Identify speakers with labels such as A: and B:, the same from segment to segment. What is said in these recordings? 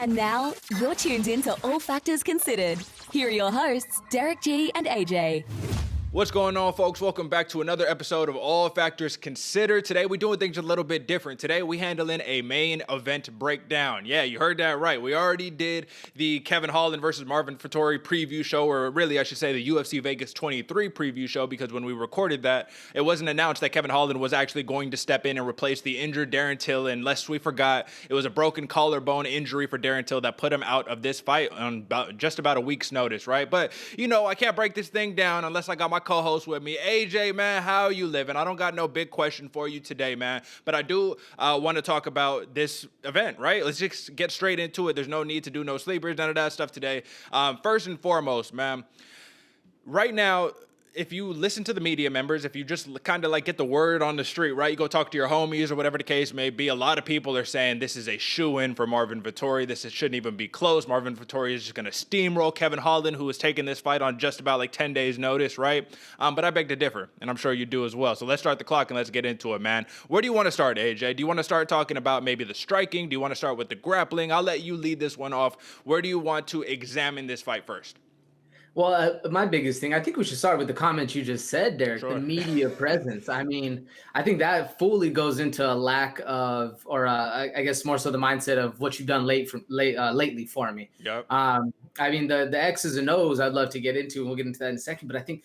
A: And now, you're tuned in to All Factors Considered. Here are your hosts, Derick G and AJ.
B: What's going on, folks? Welcome back to another episode of All Factors Considered. Today, we're doing things a little bit different. Today, we handling a main event breakdown. Yeah, you heard that right. We already did the Kevin Holland versus Marvin Vettori preview show, or really, I should say, the UFC Vegas 23 preview show, because when we recorded that, it wasn't announced that Kevin Holland was actually going to step in and replace the injured Darren Till, unless we forgot it was a broken collarbone injury for Darren Till that put him out of this fight on just about a week's notice, right? But, you know, I can't break this thing down unless I got my co-host with me. AJ, man, how you living? I don't got no big question for you today, man, but I do want to talk about this event, right? Let's just get straight into it. There's no need to do no sleepers, none of that stuff today. First and foremost, man, right now, if you listen to the media members, if you just kind of like get the word on the street, right? You go talk to your homies or whatever the case may be. A lot of people are saying this is a shoo-in for Marvin Vettori. This shouldn't even be close. Marvin Vettori is just going to steamroll Kevin Holland, who was taking this fight on just about like 10 days notice, right? But I beg to differ, and I'm sure you do as well. So let's start the clock and let's get into it, man. Where do you want to start, AJ? Do you want to start talking about maybe the striking? Do you want to start with the grappling? I'll let you lead this one off. Where do you want to examine this fight first?
C: Well, my biggest thing, I think we should start with the comments you just said, Derek,
B: Sure.
C: the media presence. I mean, I think that fully goes into a lack of, or I guess more so the mindset of what you've done lately for me.
B: Yep.
C: I mean, the X's and O's I'd love to get into, and we'll get into that in a second. But I think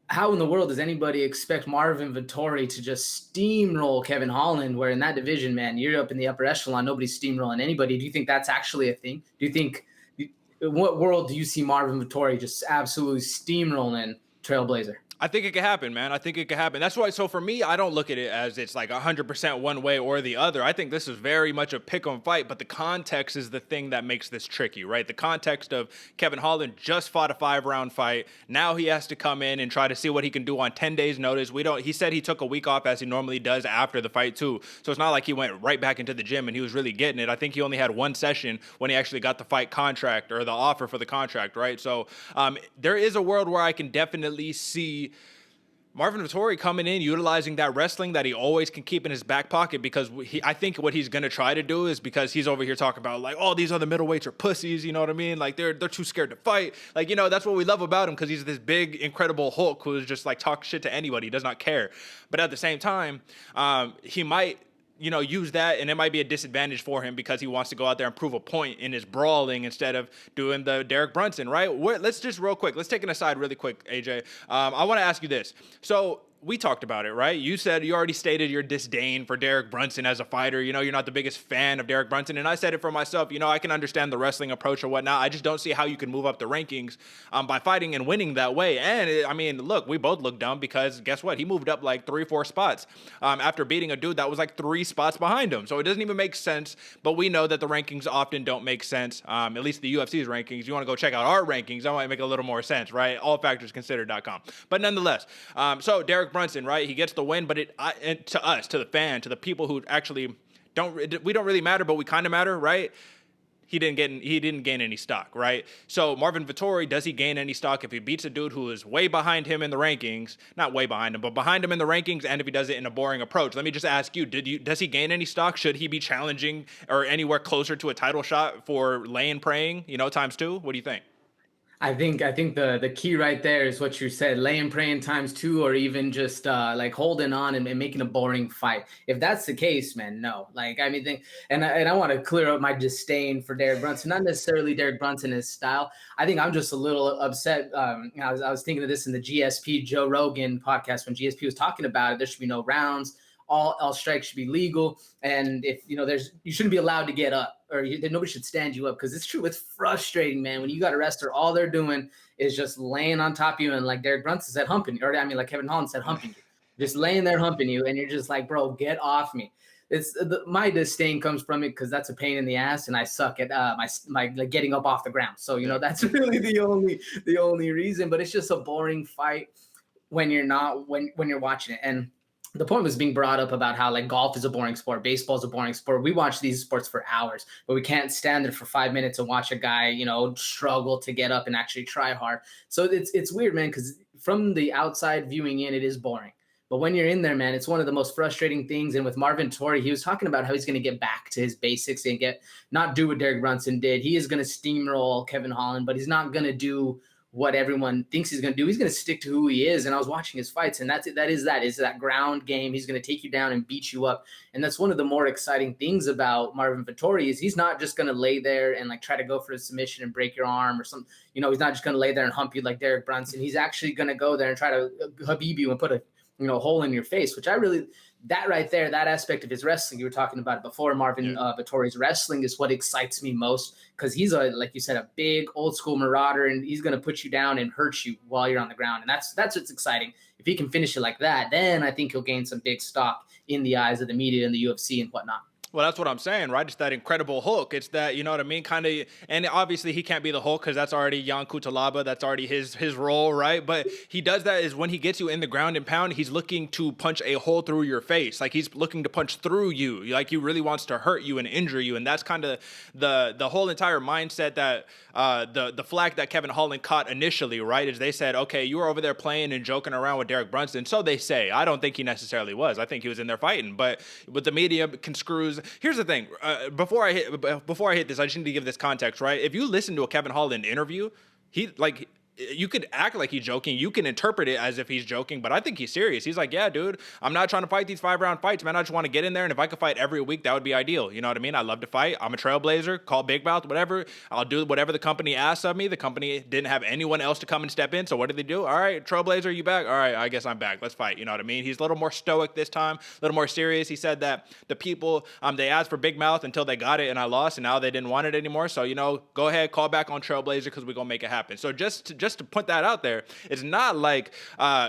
C: how in the world does anybody expect Marvin Vettori to just steamroll Kevin Holland, where in that division, man, you're up in the upper echelon, nobody's steamrolling anybody? Do you think that's actually a thing? Do you think... In what world do you see Marvin Vettori just absolutely steamrolling Trailblazer?
B: I think it could happen, man. I think it could happen. That's why. So for me, I don't look at it as it's like 100% one way or the other. I think this is very much a pick-em fight, but the context is the thing that makes this tricky, right? The context of Kevin Holland just fought a 5-round fight. Now he has to come in and try to see what he can do on 10 days notice. He said he took a week off as he normally does after the fight too. So it's not like he went right back into the gym and he was really getting it. I think he only had one session when he actually got the fight contract or the offer for the contract, right? So there is a world where I can definitely see Marvin Vettori coming in, utilizing that wrestling that he always can keep in his back pocket, because I think what he's going to try to do is, because he's over here talking about like, oh, these other middleweights are pussies, you know what I mean? Like they're too scared to fight. Like, you know, that's what we love about him, because he's this big, incredible Hulk who's just like talk shit to anybody. He does not care. But at the same time, he might, you know, use that, and it might be a disadvantage for him because he wants to go out there and prove a point in his brawling instead of doing the Derek Brunson, right? Let's just real quick, let's take an aside really quick, AJ. I want to ask you this. So we talked about it, right? You said you already stated your disdain for Derek Brunson as a fighter. You know, you're not the biggest fan of Derek Brunson. And I said it for myself. You know, I can understand the wrestling approach or whatnot. I just don't see how you can move up the rankings by fighting and winning that way. And I mean, look, we both look dumb because guess what? He moved up like 3-4 spots after beating a dude that was like 3 spots behind him. So it doesn't even make sense. But we know that the rankings often don't make sense. At least the UFC's rankings. You want to go check out our rankings, that might make a little more sense, right? Allfactorsconsidered.com. But nonetheless, so Derek Brunson, right? He gets the win, but to us, to the fan, to the people who actually we don't really matter, but we kind of matter, right? He didn't gain any stock, right? So Marvin Vettori, does he gain any stock if he beats a dude who is way behind him in the rankings? Not way behind him, but behind him in the rankings, and if he does it in a boring approach? Let me just ask you, does he gain any stock? Should he be challenging or anywhere closer to a title shot for laying praying, you know, ×2? What do you think?
C: I think the key right there is what you said, laying praying ×2, or even just like holding on and making a boring fight. If that's the case, man, no. Like, I mean, and I want to clear up my disdain for Derek Brunson, not necessarily Derek Brunson his style. I think I'm just a little upset. I was thinking of this in the GSP Joe Rogan podcast when GSP was talking about it. There should be no rounds. All strikes should be legal, and if you shouldn't be allowed to get up, or nobody should stand you up, because it's true. It's frustrating, man. When you got a wrestler, all they're doing is just laying on top of you, and like Derek Brunson said, humping you, or I mean, like Kevin Holland said, humping you, just laying there humping you, and you're just like, bro, get off me. It's my disdain comes from it because that's a pain in the ass, and I suck at my like getting up off the ground. So that's really the only reason. But it's just a boring fight when you're watching it. And the point was being brought up about how like golf is a boring sport, baseball is a boring sport. We watch these sports for hours, but we can't stand there for 5 minutes and watch a guy, struggle to get up and actually try hard. So it's weird, man, because from the outside viewing in, it is boring. But when you're in there, man, it's one of the most frustrating things. And with Marvin Vettori, he was talking about how he's going to get back to his basics and not do what Derek Brunson did. He is going to steamroll Kevin Holland, but he's not going to do what everyone thinks he's going to do. He's going to stick to who he is. And I was watching his fights, and that is that ground game. He's going to take you down and beat you up. And that's one of the more exciting things about Marvin Vettori is he's not just going to lay there and like try to go for a submission and break your arm or something. You know, he's not just going to lay there and hump you like Derek Brunson. He's actually going to go there and try to Habib you and put a hole in your face, which that right there, that aspect of his wrestling, you were talking about it before, Marvin Vettori's wrestling is what excites me most, because he's like you said, a big old school marauder, and he's going to put you down and hurt you while you're on the ground. And that's what's exciting. If he can finish it like that, then I think he'll gain some big stock in the eyes of the media and the UFC and whatnot.
B: Well, that's what I'm saying, right? It's that incredible hook. It's that, you know what I mean? Kind of, and obviously he can't be the Hulk because that's already Jan Kutalaba. That's already his role, right? But he does that is when he gets you in the ground and pound, he's looking to punch a hole through your face. Like he's looking to punch through you. Like he really wants to hurt you and injure you. And that's kind of the whole entire mindset that the flag that Kevin Holland caught initially, right? Is they said, okay, you were over there playing and joking around with Derek Brunson. So they say. I don't think he necessarily was. I think he was in there fighting. But with the media conscrews, here's the thing. Before I hit this, I just need to give this context, right? If you listen to a Kevin Holland interview, you could act like he's joking. You can interpret it as if he's joking, but I think he's serious. He's like, yeah, dude, I'm not trying to fight these 5-round fights, man. I just want to get in there, and if I could fight every week, that would be ideal. You know what I mean? I love to fight. I'm a trailblazer. Call Big Mouth, whatever. I'll do whatever the company asks of me. The company didn't have anyone else to come and step in, so what did they do? All right, Trailblazer, you back? All right, I guess I'm back. Let's fight. You know what I mean? He's a little more stoic this time, a little more serious. He said that the people, they asked for Big Mouth until they got it, and I lost, and now they didn't want it anymore. So, go ahead, call back on Trailblazer because we're going to make it happen. So just to put that out there, it's not like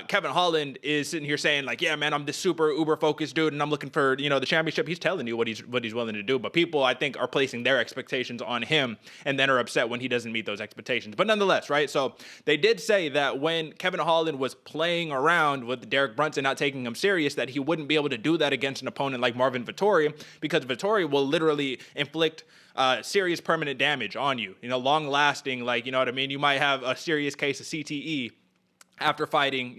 B: Kevin Holland is sitting here saying like, yeah, man, I'm this super uber focused dude and I'm looking for, the championship. He's telling you what he's willing to do. But people, I think, are placing their expectations on him and then are upset when he doesn't meet those expectations. But nonetheless, right? So they did say that when Kevin Holland was playing around with Derek Brunson, not taking him serious, that he wouldn't be able to do that against an opponent like Marvin Vettori, because Vettori will literally inflict serious permanent damage on you, long lasting, like, you know what I mean? You might have a serious case of CTE after fighting,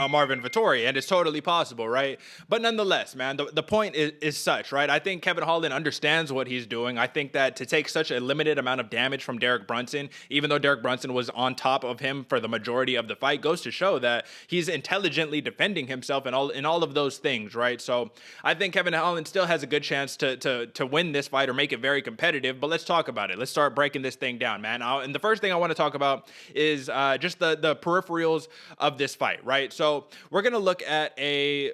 B: Marvin Vettori, and it's totally possible, right? But nonetheless, man, the point is such, right? I think Kevin Holland understands what he's doing. I think that to take such a limited amount of damage from Derek Brunson, even though Derek Brunson was on top of him for the majority of the fight, goes to show that he's intelligently defending himself in all of those things, right? So I think Kevin Holland still has a good chance to win this fight or make it very competitive, but let's talk about it. Let's start breaking this thing down, man. And the first thing I want to talk about is just the peripherals of this fight, right? So we're going to look at a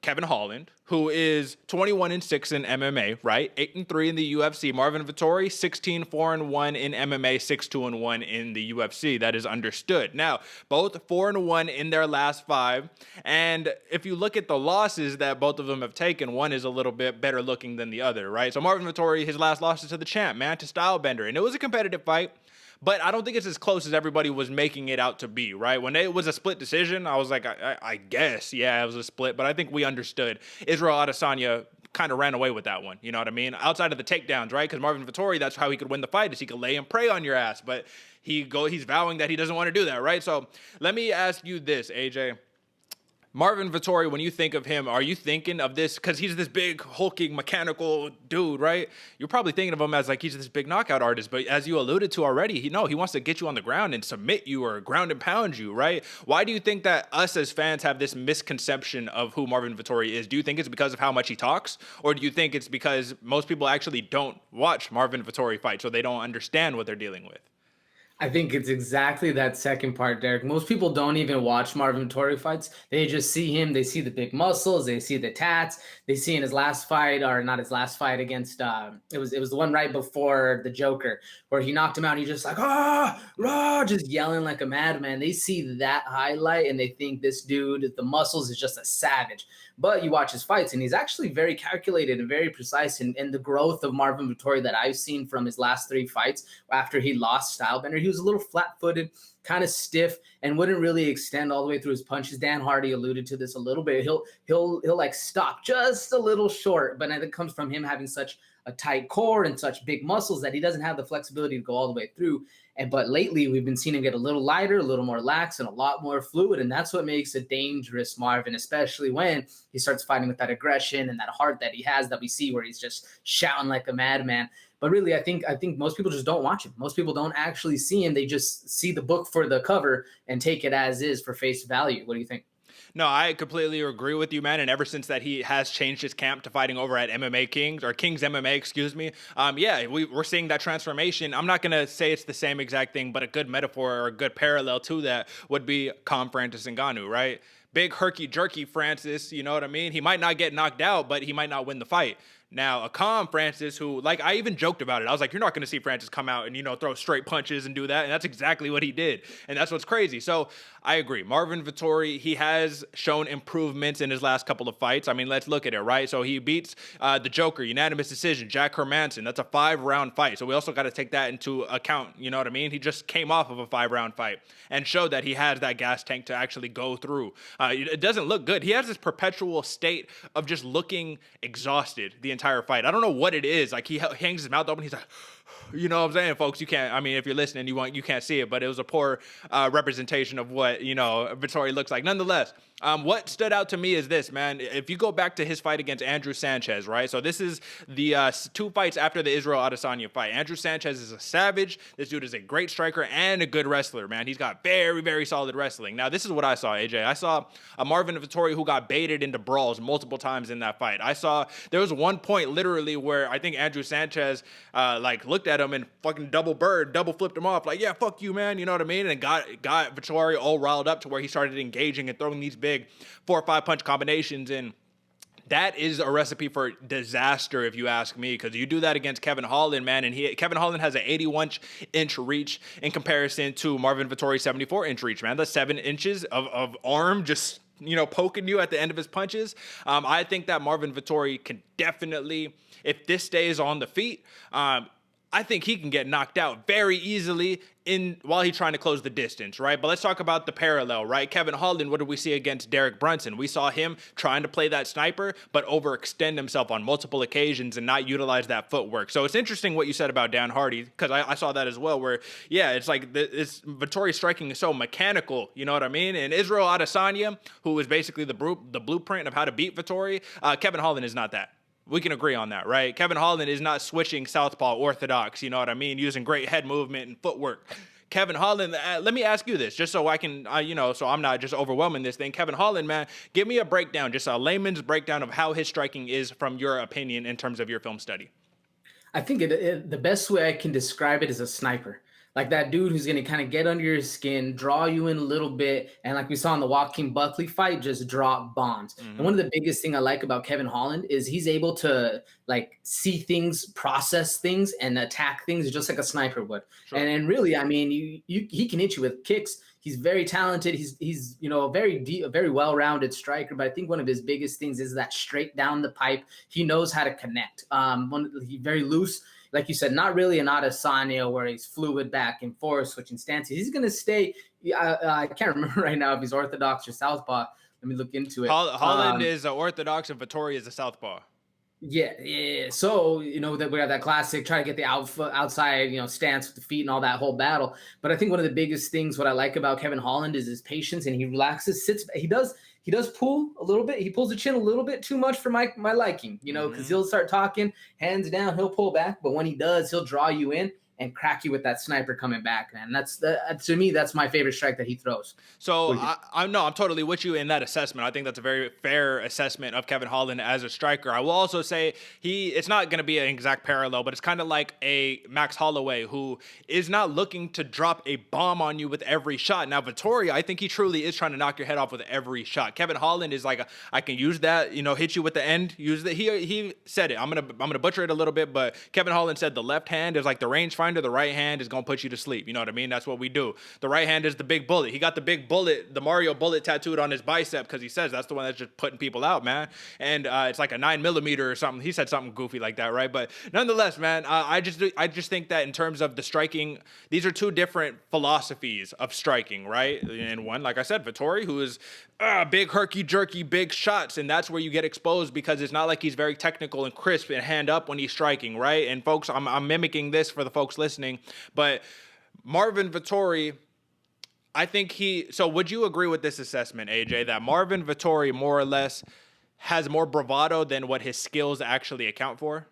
B: Kevin Holland, who is 21-6 in MMA, right? 8-3 in the UFC. Marvin Vettori, 16-4-1 in MMA, 6-2-1 in the UFC. That is understood. Now, both 4-1 in their last 5. And if you look at the losses that both of them have taken, one is a little bit better looking than the other, right? So Marvin Vettori, his last loss is to the champ, man, to Stylebender. And it was a competitive fight. But I don't think it's as close as everybody was making it out to be, right? When it was a split decision, I was like, I guess, yeah, it was a split. But I think we understood. Israel Adesanya kind of ran away with that one, you know what I mean? Outside of the takedowns, right? Because Marvin Vettori, that's how he could win the fight, is he could lay and prey on your ass. But he's vowing that he doesn't want to do that, right? So let me ask you this, AJ. Marvin Vettori, when you think of him, are you thinking of this, because he's this big, hulking, mechanical dude, right? You're probably thinking of him as like he's this big knockout artist, but as you alluded to already, he wants to get you on the ground and submit you or ground and pound you, right? Why do you think that us as fans have this misconception of who Marvin Vettori is? Do you think it's because of how much he talks, or do you think it's because most people actually don't watch Marvin Vettori fight, so they don't understand what they're dealing with?
C: I think it's exactly that second part, Derek. Most people don't even watch Marvin Vettori fights. They just see him. They see the big muscles. They see the tats. They see in his last fight, or not his last fight, against it was the one right before the Joker, where he knocked him out. And he's just like, just yelling like a madman. They see that highlight and they think this dude, the muscles, is just a savage. But you watch his fights and he's actually very calculated and very precise. And the growth of Marvin Vettori that I've seen from his last 3 fights after he lost Stylebender, he was a little flat-footed, kind of stiff, and wouldn't really extend all the way through his punches. Dan Hardy alluded to this a little bit. He'll like stop just a little short, but it comes from him having such a tight core and such big muscles that he doesn't have the flexibility to go all the way through. But lately, we've been seeing him get a little lighter, a little more lax, and a lot more fluid. And that's what makes a dangerous Marvin, especially when he starts fighting with that aggression and that heart that he has that we see where he's just shouting like a madman. But really, I think most people just don't watch him. Most people don't actually see him. They just see the book for the cover and take it as is for face value. What do you think?
B: No, I completely agree with you, man. And ever since that he has changed his camp to fighting over at MMA Kings, or Kings MMA, excuse me. We're seeing that transformation. I'm not going to say it's the same exact thing, but a good metaphor or a good parallel to that would be Francis Ngannou, right? Big herky-jerky Francis, you know what I mean? He might not get knocked out, but he might not win the fight. Now, a calm Francis who, like, I even joked about it. I was like, you're not going to see Francis come out and, throw straight punches and do that. And that's exactly what he did. And that's what's crazy. So I agree. Marvin Vettori, he has shown improvements in his last couple of fights. I mean, let's look at it, right? So he beats the Joker, unanimous decision, Jack Hermanson. That's a 5-round fight. So we also got to take that into account. You know what I mean? He just came off of a 5-round fight and showed that he has that gas tank to actually go through. It doesn't look good. He has this perpetual state of just looking exhausted the entire fight. I don't know what it is. Like, he hangs his mouth open. He's like, you know what I'm saying, folks? You can't, I mean, if you're listening, you can't see it, but it was a poor representation of what, Vettori looks like. Nonetheless, what stood out to me is this, man. If you go back to his fight against Andrew Sanchez, right? So this is the 2 fights after the Israel Adesanya fight. Andrew Sanchez is a savage. This dude is a great striker and a good wrestler, man. He's got very, very solid wrestling. Now, this is what I saw, AJ. I saw a Marvin Vettori who got baited into brawls multiple times in that fight. I saw there was one point literally where I think Andrew Sanchez looked at him and fucking double flipped him off. Like, yeah, fuck you, man. You know what I mean? And got Vettori all riled up to where he started engaging and throwing these big 4 or 5 punch combinations. And that is a recipe for disaster, if you ask me, because you do that against Kevin Holland, man, and Kevin Holland has an 81-inch reach in comparison to Marvin Vettori's 74-inch reach, man. That's 7 inches of arm just poking you at the end of his punches. I think that Marvin Vettori can definitely, if this stays on the feet, I think he can get knocked out very easily while he's trying to close the distance, right? But let's talk about the parallel, right? Kevin Holland, what did we see against Derek Brunson? We saw him trying to play that sniper, but overextend himself on multiple occasions and not utilize that footwork. So it's interesting what you said about Dan Hardy, because I saw that as well, where, yeah, it's like Vettori striking is so mechanical, you know what I mean? And Israel Adesanya, who is basically the blueprint of how to beat Vettori, Kevin Holland is not that. We can agree on that, right? Kevin Holland is not switching southpaw orthodox, you know what I mean? Using great head movement and footwork. Kevin Holland, let me ask you this, just so I can, so I'm not just overwhelming this thing. Kevin Holland, man, give me a breakdown, just a layman's breakdown of how his striking is from your opinion in terms of your film study.
C: I think the best way I can describe it is a sniper. Like that dude who's going to kind of get under your skin, draw you in a little bit, and like we saw in the Joaquin Buckley fight, just drop bombs. Mm-hmm. And one of the biggest thing I like about Kevin Holland is he's able to see things, process things, and attack things just like a sniper would. Sure. And really, I mean, he can hit you with kicks. He's very talented. He's a very well-rounded striker. But I think one of his biggest things is that straight down the pipe. He knows how to connect. He's very loose. Like you said, not really an Adesanya where he's fluid back and forth, switching stances. He's going to stay. I can't remember right now if he's orthodox or southpaw. Let me look into it.
B: Holland is orthodox and Vettori is a southpaw.
C: Yeah. So, that we have that classic, try to get the outside, stance with the feet and all that whole battle. But I think one of the biggest things, what I like about Kevin Holland is his patience, and he relaxes, sits. He does pull a little bit. He pulls the chin a little bit too much for my liking, because he'll start talking, hands down, he'll pull back. But when he does, he'll draw you in and crack you with that sniper coming back, man. To me, that's my favorite strike that he throws.
B: So I'm totally with you in that assessment. I think that's a very fair assessment of Kevin Holland as a striker. I will also say it's not going to be an exact parallel, but it's kind of like a Max Holloway who is not looking to drop a bomb on you with every shot. Now, Vettori, I think he truly is trying to knock your head off with every shot. Kevin Holland is like, I can use that, hit you with the end. Use the, he said it. I'm gonna butcher it a little bit, but Kevin Holland said the left hand is like the rangefinder finder, the right hand is going to put you to sleep. You know what I mean? That's what we do. The right hand is the big bullet. He got the big bullet, the Mario bullet tattooed on his bicep because he says that's the one that's just putting people out, man. And it's like a 9mm or something. He said something goofy like that, right? But nonetheless, man, I just think that in terms of the striking, these are two different philosophies of striking, right? And one, like I said, Vettori, who is big herky-jerky, big shots, and that's where you get exposed because it's not like he's very technical and crisp and hand up when he's striking, right? And folks, I'm mimicking this for the folks listening, but Marvin Vettori, I think so would you agree with this assessment, AJ, that Marvin Vettori more or less has more bravado than what his skills actually account for?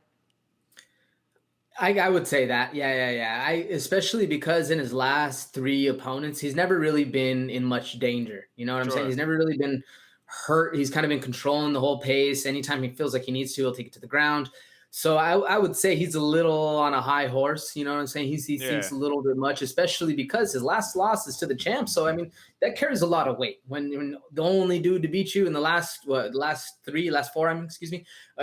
C: I would say that. Yeah. Especially because in his last 3 opponents, he's never really been in much danger. You know what I'm saying? He's never really been hurt. He's kind of been controlling the whole pace. Anytime he feels like he needs to, he'll take it to the ground. So I would say he's a little on a high horse. You know what I'm saying? He thinks a little bit much, especially because his last loss is to the champ. So, I mean, that carries a lot of weight. When the only dude to beat you in the last 4,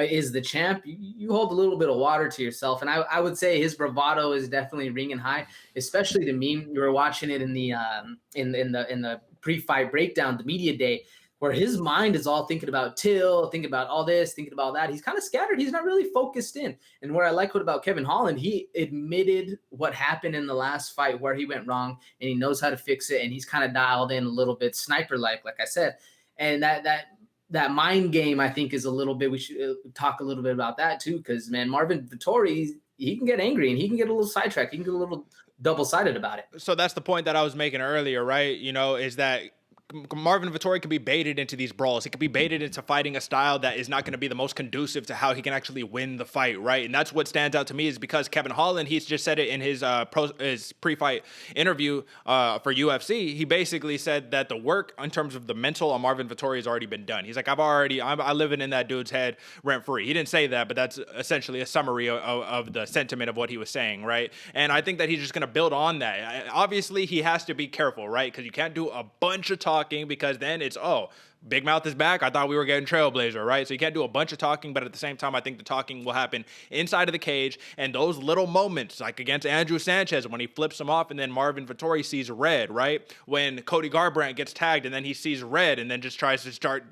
C: is the champ, you hold a little bit of water to yourself. And I would say his bravado is definitely ringing high, especially to me. You were watching it in the pre-fight breakdown, the media day, where his mind is all thinking about thinking about all this, thinking about that. He's kind of scattered. He's not really focused in. And where I like what about Kevin Holland, he admitted what happened in the last fight where he went wrong, and he knows how to fix it, and he's kind of dialed in a little bit sniper-like I said. And that mind game, I think, is a little bit, we should talk a little bit about that too, because, man, Marvin Vettori, he can get angry, and he can get a little sidetracked. He can get a little double-sided about it.
B: So that's the point that I was making earlier, right? You know, is that Marvin Vettori can be baited into these brawls. He can be baited into fighting a style that is not going to be the most conducive to how he can actually win the fight, right? And that's what stands out to me is because Kevin Holland, he's just said it in his pre-fight interview for UFC. He basically said that the work in terms of the mental on Marvin Vettori has already been done. He's like, I live in that dude's head rent-free. He didn't say that, but that's essentially a summary of the sentiment of what he was saying, right? And I think that he's just going to build on that. Obviously, he has to be careful, right? Because you can't do a bunch of talking because then it's, Big Mouth is back. I thought we were getting Trailblazer, right? So you can't do a bunch of talking, but at the same time, I think the talking will happen inside of the cage. And those little moments, like against Andrew Sanchez, when he flips him off and then Marvin Vettori sees red, right? When Cody Garbrandt gets tagged and then he sees red and then just tries to start,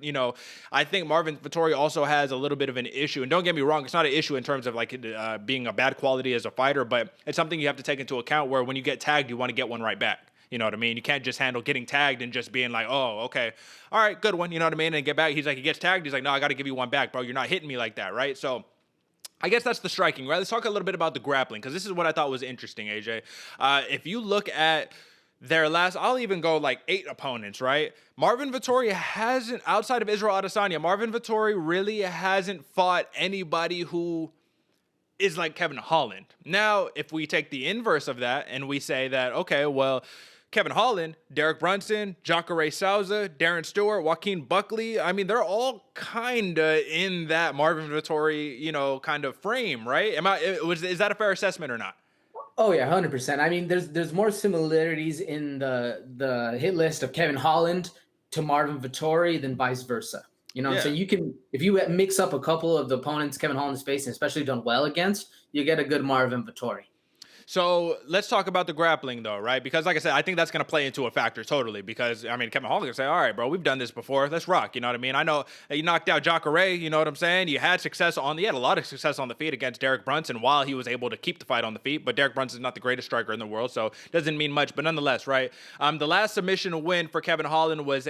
B: I think Marvin Vettori also has a little bit of an issue. And don't get me wrong, it's not an issue in terms of like being a bad quality as a fighter, but it's something you have to take into account where when you get tagged, you want to get one right back. You know what I mean? You can't just handle getting tagged and just being like, oh, okay, all right, good one. You know what I mean? And get back. He's like, he gets tagged. He's like, no, I got to give you one back, bro. You're not hitting me like that, right? So I guess that's the striking, right? Let's talk a little bit about the grappling because this is what I thought was interesting, AJ. If you look at their last, I'll even go like 8 opponents, right? Marvin Vettori hasn't, outside of Israel Adesanya, Marvin Vettori really hasn't fought anybody who is like Kevin Holland. Now, if we take the inverse of that and we say that, okay, well, Kevin Holland, Derek Brunson, Jacare Souza, Darren Stewart, Joaquin Buckley, I mean, they're all kind of in that Marvin Vettori, kind of frame, right? Is that a fair assessment or not?
C: Oh yeah, 100%. I mean, there's more similarities in the hit list of Kevin Holland to Marvin Vettori than vice versa. You know what I'm saying? You can, if you mix up a couple of the opponents Kevin Holland's facing, especially done well against, you get a good Marvin Vettori.
B: So let's talk about the grappling, though, right? Because, like I said, I think that's going to play into a factor totally. Because, I mean, Kevin Holland can say, all right, bro, we've done this before. Let's rock. You know what I mean? I know you knocked out Jacare. You know what I'm saying? You had a lot of success on the feet against Derek Brunson while he was able to keep the fight on the feet. But Derek Brunson's not the greatest striker in the world, so it doesn't mean much. But nonetheless, right? The last submission win for Kevin Holland was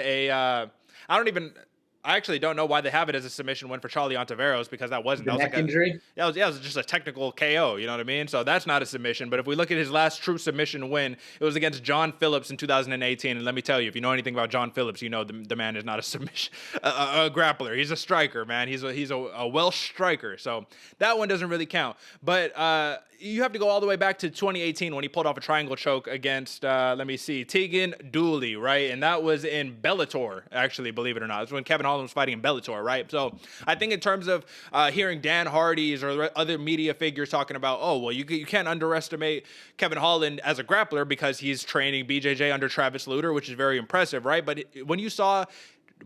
B: I actually don't know why they have it as a submission win for Charlie Ontiveros because that wasn't.
C: That was like injury?
B: That was just a technical KO, you know what I mean? So that's not a submission. But if we look at his last true submission win, it was against John Phillips in 2018. And let me tell you, if you know anything about John Phillips, you know the man is not a submission, a grappler. He's a striker, man. He's a Welsh striker. So that one doesn't really count. But you have to go all the way back to 2018 when he pulled off a triangle choke against, Tegan Dooley, right? And that was in Bellator, actually, believe it or not. That's when Kevin Holland was fighting in Bellator, right? So I think in terms of hearing Dan Hardy's or other media figures talking about, you can't underestimate Kevin Holland as a grappler because he's training BJJ under Travis Lutter, which is very impressive, right? But when you saw...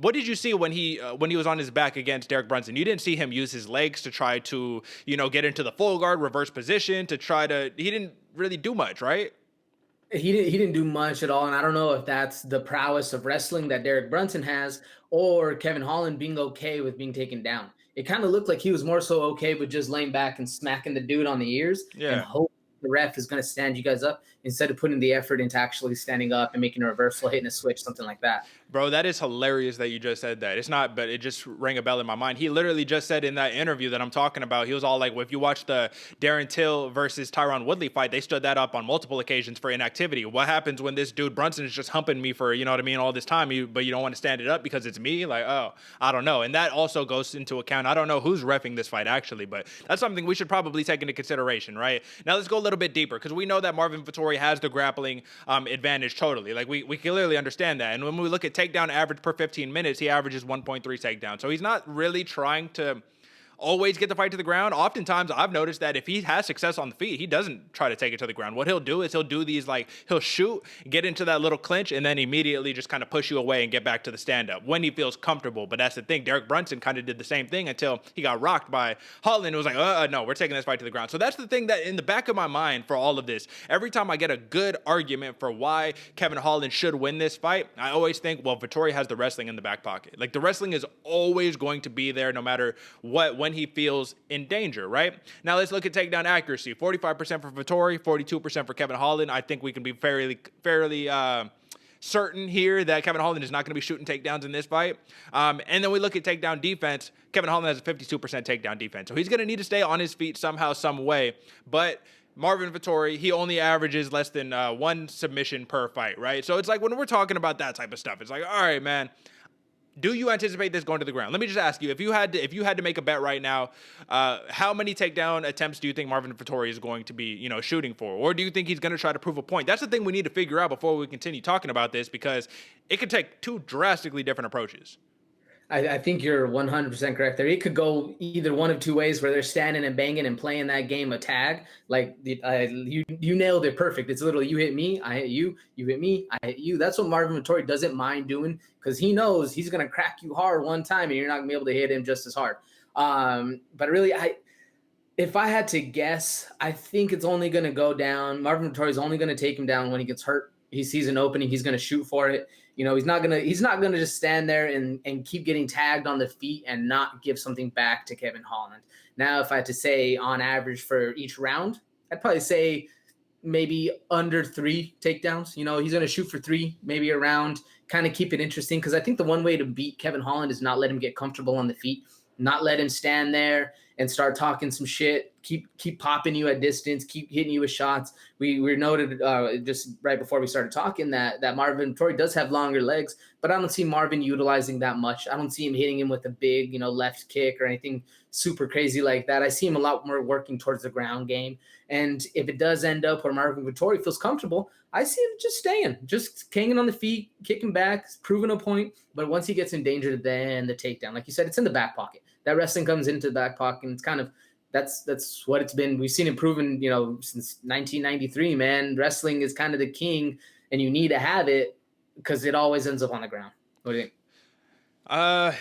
B: What did you see when he was on his back against Derek Brunson? You didn't see him use his legs to try to, get into the full guard, reverse position, he didn't really do much, right?
C: He didn't do much at all, and I don't know if that's the prowess of wrestling that Derek Brunson has, or Kevin Holland being okay with being taken down. It kind of looked like he was more so okay with just laying back and smacking the dude on the ears and
B: Yeah.
C: hope the ref is going to stand you guys up instead of putting the effort into actually standing up and making a reversal, hitting a switch, something like that.
B: Bro, that is hilarious that you just said that. It's not, but it just rang a bell in my mind. He literally just said in that interview that I'm talking about, he was all like, well, if you watch the Darren Till versus Tyron Woodley fight, they stood that up on multiple occasions for inactivity. What happens when this dude Brunson is just humping me for, you know what I mean, all this time, but you don't want to stand it up because it's me? Like, oh, I don't know. And that also goes into account. I don't know who's reffing this fight actually, but that's something we should probably take into consideration, right? Now let's go a little bit deeper because we know that Marvin Vettori has the grappling advantage totally. Like we clearly understand that. And when we look at takedown average per 15 minutes, he averages 1.3 takedowns. So he's not really trying to always get the fight to the ground. Oftentimes, I've noticed that if he has success on the feet, he doesn't try to take it to the ground. What he'll do is he'll do these, like, he'll shoot, get into that little clinch, and then immediately just kind of push you away and get back to the stand-up when he feels comfortable. But that's the thing. Derek Brunson kind of did the same thing until he got rocked by Holland. It was like, no, we're taking this fight to the ground. So that's the thing that in the back of my mind for all of this, every time I get a good argument for why Kevin Holland should win this fight, I always think, well, Vettori has the wrestling in the back pocket. Like, the wrestling is always going to be there no matter what, when he feels in danger, right? Now let's look at takedown accuracy. 45% for Vettori, 42% for Kevin Holland. I think we can be fairly certain here that Kevin Holland is not going to be shooting takedowns in this fight. And then we look at takedown defense. Kevin Holland has a 52% takedown defense. So he's going to need to stay on his feet somehow, some way. But Marvin Vettori, he only averages less than one submission per fight, right? So it's like when we're talking about that type of stuff, it's like, all right, man, do you anticipate this going to the ground? Let me just ask you, if you had to make a bet right now, how many takedown attempts do you think Marvin Vettori is going to be, shooting for? Or do you think he's going to try to prove a point? That's the thing we need to figure out before we continue talking about this, because it could take two drastically different approaches.
C: I think you're 100% correct there. It could go either one of two ways, where they're standing and banging and playing that game of tag. Like you nailed it perfect. It's literally you hit me, I hit you, you hit me, I hit you. That's what Marvin Vettori doesn't mind doing, because he knows he's going to crack you hard one time and you're not going to be able to hit him just as hard. But really, if I had to guess, I think it's only going to go down. Marvin Vettori is only going to take him down when he gets hurt. He sees an opening, he's going to shoot for it. He's not gonna just stand there and keep getting tagged on the feet and not give something back to Kevin Holland. Now, if I had to say on average for each round, I'd probably say maybe under 3 takedowns. He's gonna shoot for 3, maybe a round, kind of keep it interesting. Because I think the one way to beat Kevin Holland is not let him get comfortable on the feet, not let him stand there and start talking some shit, keep popping you at distance, keep hitting you with shots. We noted just right before we started talking that Marvin Vettori does have longer legs, but I don't see Marvin utilizing that much. I don't see him hitting him with a big, left kick or anything super crazy like that. I see him a lot more working towards the ground game. And if it does end up where Marvin Vettori feels comfortable, I see him just staying, just hanging on the feet, kicking back, proving a point. But once he gets in danger, then the takedown. Like you said, it's in the back pocket. That wrestling comes into the back pocket, and it's kind of that's what it's been. We've seen it proven, since 1993, man. Wrestling is kind of the king, and you need to have it because it always ends up on the ground. What do you think?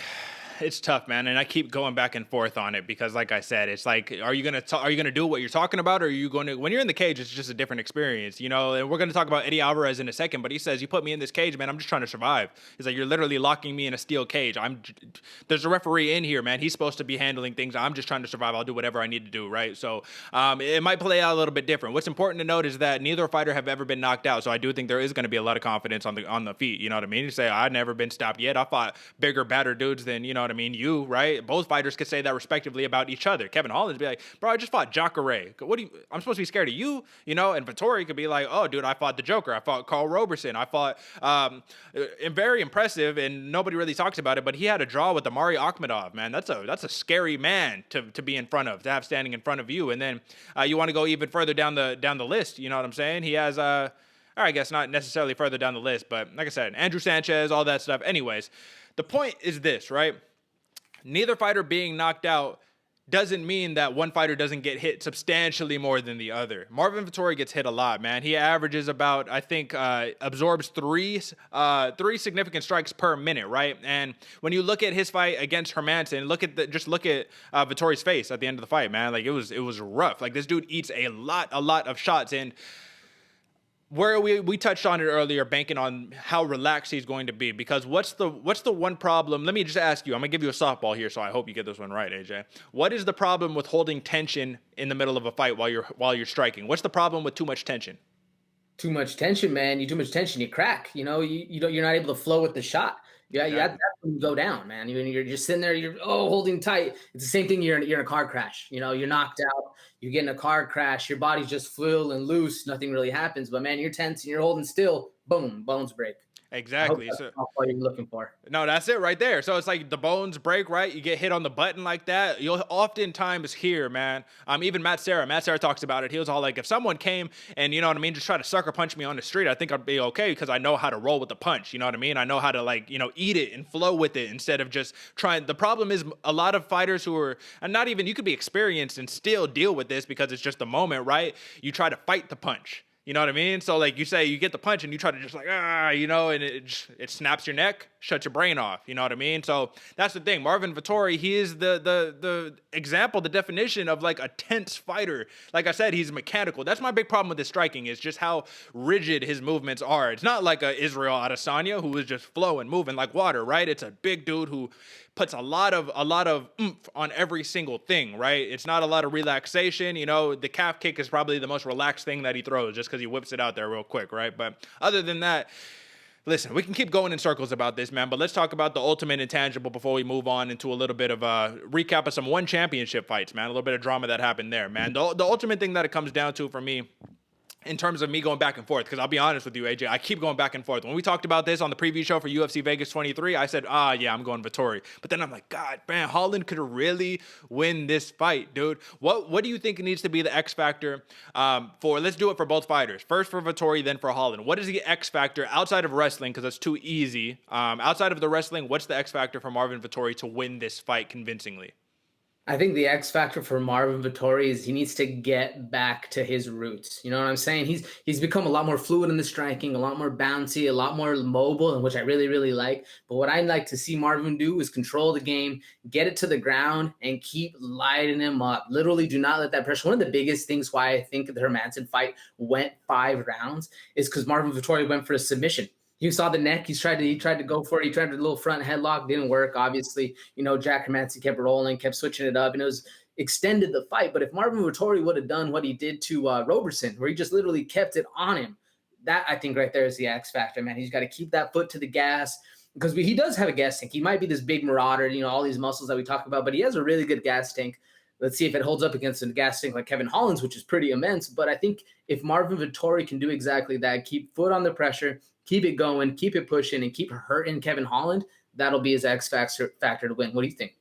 B: It's tough, man, and I keep going back and forth on it because, like I said, it's like, are you gonna do what you're talking about, or are you going to? When you're in the cage, it's just a different experience, And we're gonna talk about Eddie Alvarez in a second, but he says, "You put me in this cage, man. I'm just trying to survive." He's like, "You're literally locking me in a steel cage. There's a referee in here, man. He's supposed to be handling things. I'm just trying to survive. I'll do whatever I need to do, right?" So it might play out a little bit different. What's important to note is that neither fighter have ever been knocked out, so I do think there is going to be a lot of confidence on the feet. You know what I mean? You say, "I've never been stopped yet. I fought bigger, badder dudes than you, right?" Both fighters could say that respectively about each other. Kevin Holland's be like, "Bro, I just fought Jacare. I'm supposed to be scared of you, And Vettori could be like, "Oh, dude, I fought the Joker. I fought Carl Roberson. I fought very impressive, and nobody really talks about it, but he had a draw with Amari Akhmadov, man. That's a scary man to be in front of, to have standing in front of you. And then you want to go even further down the list, you know what I'm saying? He has or I guess not necessarily further down the list, but like I said, Andrew Sanchez, all that stuff. Anyways, the point is this, right? Neither fighter being knocked out doesn't mean that one fighter doesn't get hit substantially more than the other. Marvin Vettori gets hit a lot, man. He averages about, I think, absorbs three significant strikes per minute, right? And when you look at his fight against Hermansson, look at Vettori's face at the end of the fight, man. Like it was rough. Like this dude eats a lot of shots, and where we touched on it earlier, banking on how relaxed he's going to be. Because what's the one problem? Let me just ask you. I'm gonna give you a softball here, so I hope you get this one right, AJ. What is the problem with holding tension in the middle of a fight while you're striking? What's the problem with too much tension?
C: Too much tension, man. Too much tension, you crack. You know, you're not able to flow with the shot. Yeah, that's when you go down, man. You're just sitting there, you're holding tight. It's the same thing. You're in a car crash. You know, you're knocked out. You get in a car crash. Your body's just full and loose. Nothing really happens. But man, you're tense and you're holding still. Boom, bones break.
B: Exactly.
C: That's what you're looking for.
B: No, that's it right there. So it's like the bones break, right? You get hit on the button like that. You'll oftentimes hear, man, even Matt Serra talks about it. He was all like, if someone came and, you know what I mean, just try to sucker punch me on the street, I think I'd be okay because I know how to roll with the punch. You know what I mean? I know how to, like, you know, eat it and flow with it instead of just trying. The problem is a lot of fighters who are, and not even, you could be experienced and still deal with this because it's just the moment, right? You try to fight the punch. You know what I mean? So like you say, you get the punch and you try to just like, you know, and it snaps your neck, shuts your brain off. You know what I mean? So that's the thing. Marvin Vettori, he is the example, the definition of like a tense fighter. Like I said, he's mechanical. That's my big problem with his striking is just how rigid his movements are. It's not like a Israel Adesanya who is just flowing, moving like water, right? It's a big dude who puts a lot of oomph on every single thing, right? It's not a lot of relaxation. You know, the calf kick is probably the most relaxed thing that he throws just because he whips it out there real quick, right? But other than that, listen, we can keep going in circles about this, man, but let's talk about the ultimate intangible before we move on into a little bit of a recap of some one championship fights, man, a little bit of drama that happened there, man. The ultimate thing that it comes down to for me, in terms of me going back and forth, because I'll be honest with you, AJ, I keep going back and forth. When we talked about this on the preview show for UFC Vegas 23, I said, yeah, I'm going Vettori. But then I'm like, God, man, Holland could really win this fight, dude. What do you think needs to be the X factor let's do it for both fighters. First for Vettori, then for Holland. What is the X factor outside of wrestling, because that's too easy. Outside of the wrestling, what's the X factor for Marvin Vettori to win this fight convincingly?
C: I think the X factor for Marvin Vettori is he needs to get back to his roots. You know what I'm saying? He's become a lot more fluid in the striking, a lot more bouncy, a lot more mobile, and which I really, really like. But what I'd like to see Marvin do is control the game, get it to the ground, and keep lighting him up. Literally do not let that pressure. One of the biggest things why I think the Hermansson fight went 5 rounds is because Marvin Vettori went for a submission. You saw the neck. He tried to go for it. He tried a little front headlock. Didn't work. Obviously, you know, Jack Hermansson kept rolling, kept switching it up, and it was extended the fight. But if Marvin Vettori would have done what he did to Roberson, where he just literally kept it on him, that I think right there is the X factor, man. He's got to keep that foot to the gas because he does have a gas tank. He might be this big marauder, you know, all these muscles that we talk about, but he has a really good gas tank. Let's see if it holds up against a gas tank like Kevin Holland's, which is pretty immense. But I think if Marvin Vettori can do exactly that, keep foot on the pressure, keep it going, keep it pushing, and keep hurting Kevin Holland, that'll be his X factor to win. What do you think?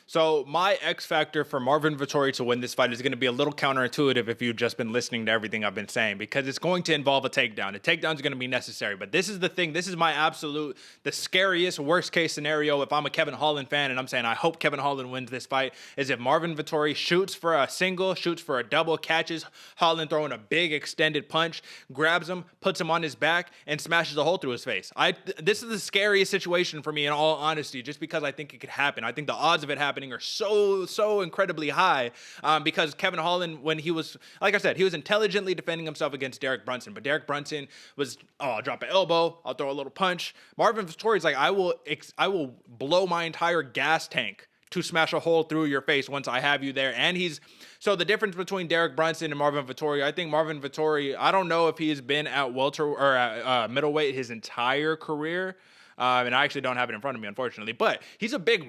B: So my X factor for Marvin Vettori to win this fight is going to be a little counterintuitive if you've just been listening to everything I've been saying, because it's going to involve a takedown. A takedown is going to be necessary, but this is the thing. This is my the scariest, worst case scenario if I'm a Kevin Holland fan and I'm saying I hope Kevin Holland wins this fight, is if Marvin Vettori shoots for a single, shoots for a double, catches Holland throwing a big extended punch, grabs him, puts him on his back, and smashes a hole through his face. This is the scariest situation for me in all honesty, just because I think it could happen. I think the odds of it happening are so incredibly high because Kevin Holland, when he was, like I said, he was intelligently defending himself against Derek Brunson, but Derek Brunson was, I'll drop an elbow, I'll throw a little punch. Marvin Vettori's like, I will blow my entire gas tank to smash a hole through your face once I have you there. And so the difference between Derek Brunson and Marvin Vettori, I think Marvin Vettori, I don't know if he's been at welter or at middleweight his entire career. And I actually don't have it in front of me, unfortunately. But he's a big